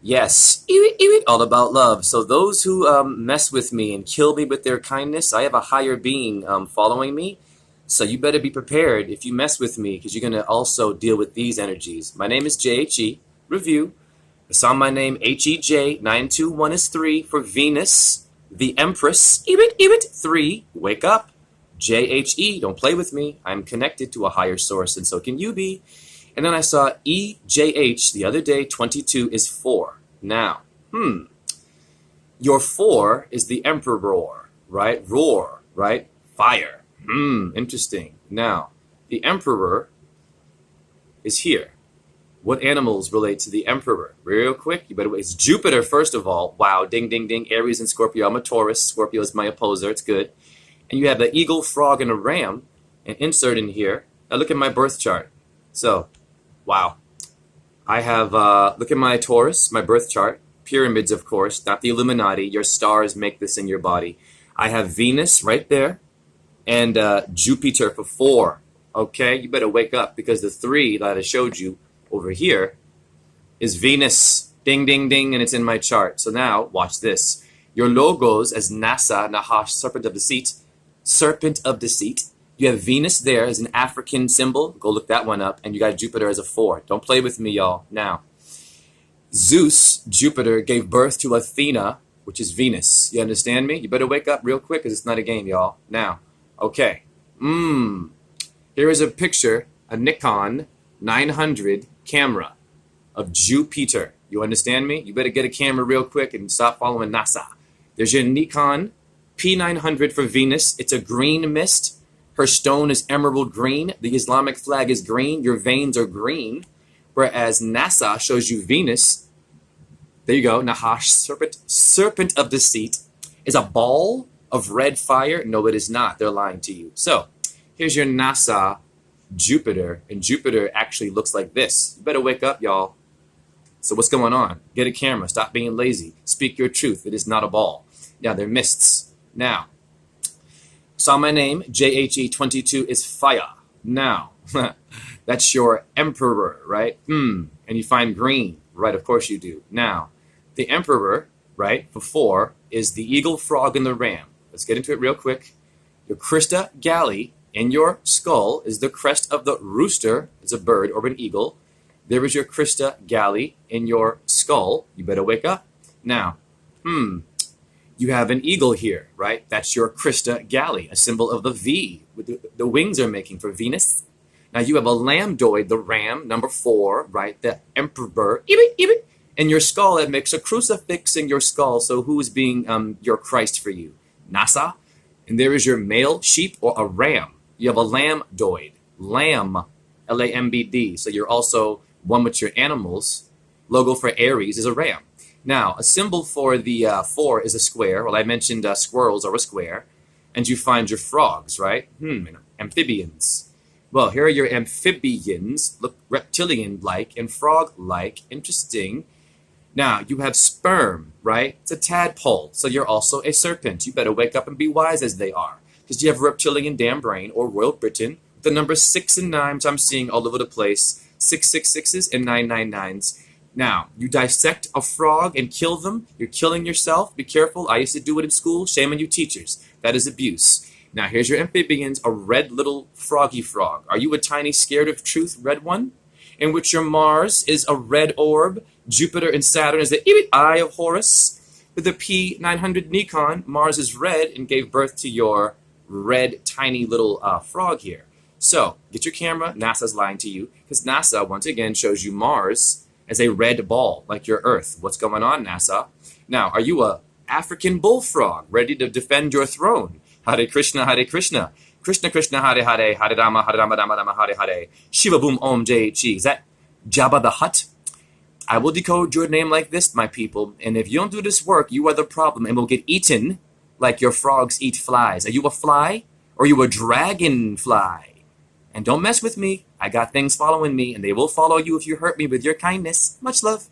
Yes, all about love. So those who mess with me and kill me with their kindness, I have a higher being following me. So you better be prepared if you mess with me, because you're going to also deal with these energies. My name is JHE. Review. I saw my name HEJ. 921 is 3 for Venus, the Empress. 3. Wake up. JHE. Don't play with me. I'm connected to a higher source, and so can you be. And then I saw EJH the other day. 22 is 4. Now, your 4 is the Emperor, right? Roar, right? Fire. Interesting. Now, the Emperor is here. What animals relate to the Emperor? Real quick, you better wait. It's Jupiter, first of all. Wow, ding, ding, ding. Aries and Scorpio. I'm a Taurus. Scorpio is my opposer. It's good. And you have an eagle, frog, and a ram. And insert in here. Now look at my birth chart. So, wow. I have, look at my Taurus, my birth chart. Pyramids, of course, not the Illuminati. Your stars make this in your body. I have Venus right there. And Jupiter for 4. Okay, you better wake up, because the 3 that I showed you over here is Venus. Ding, ding, ding, and it's in my chart. So now, watch this. Your logos as NASA, Nahash, Serpent of Deceit. You have Venus there as an African symbol. Go look that one up. And you got Jupiter as a 4. Don't play with me, y'all. Now, Zeus, Jupiter, gave birth to Athena, which is Venus. You understand me? You better wake up real quick, because it's not a game, y'all. Now, okay. Here is a picture, a Nikon 900 camera of Jupiter. You understand me? You better get a camera real quick and stop following NASA. There's your Nikon P900 for Venus. It's a green mist. Her stone is emerald green. The Islamic flag is green. Your veins are green. Whereas NASA shows you Venus. There you go. Nahash, serpent of deceit, is a ball of red fire. No, it is not. They're lying to you. So here's your NASA Jupiter, and Jupiter actually looks like this. You better wake up, y'all. So what's going on? Get a camera. Stop being lazy. Speak your truth. It is not a ball. Yeah, they're mists. Now, saw my name, JHE22 is fire. Now, that's your Emperor, right? And you find green, right? Of course you do. Now, the Emperor, right, for 4, is the eagle, frog, and the ram. Let's get into it real quick. Your Krista Galley in your skull is the crest of the rooster. It's a bird or an eagle. There is your Krista Galley in your skull. You better wake up. Now, you have an eagle here, right? That's your Krista Galley, a symbol of the V, with the wings are making for Venus. Now you have a lambdoid, the ram, number 4, right? The Emperor, in your skull. That makes a crucifix in your skull. So who is being your Christ for you? NASA. And there is your male sheep or a ram. You have a lambdoid, lamb, Lambd. So you're also one with your animals. Logo for Aries is a ram. Now, a symbol for the 4 is a square. Well, I mentioned squirrels are a square. And you find your frogs, right? Amphibians. Well, here are your amphibians. Look reptilian-like and frog-like. Interesting. Now, you have sperm, right? It's a tadpole. So you're also a serpent. You better wake up and be wise as they are. Because you have reptilian damn brain or Royal Britain. The numbers 6 and 9, I'm seeing all over the place. 666s and 999s. Now, you dissect a frog and kill them. You're killing yourself. Be careful. I used to do it in school. Shame on you teachers. That is abuse. Now, here's your amphibians, a red little froggy frog. Are you a tiny scared of truth red one? In which your Mars is a red orb. Jupiter and Saturn is the eye of Horus. With the P900 Nikon, Mars is red and gave birth to your red tiny little frog here. So, get your camera. NASA's lying to you. Because NASA, once again, shows you Mars as a red ball, like your Earth. What's going on, NASA? Now, are you a African bullfrog, ready to defend your throne? Hare Krishna, Hare Krishna. Krishna, Krishna, Hare Hare, Hare Rama, Hare Rama, Rama Rama, Hare Hare. Shiva Boom Om Jai Chi. Is that Jabba the Hutt? I will decode your name like this, my people. And if you don't do this work, you are the problem and will get eaten like your frogs eat flies. Are you a fly? Or are you a dragonfly? And don't mess with me. I got things following me, and they will follow you if you hurt me with your kindness. Much love.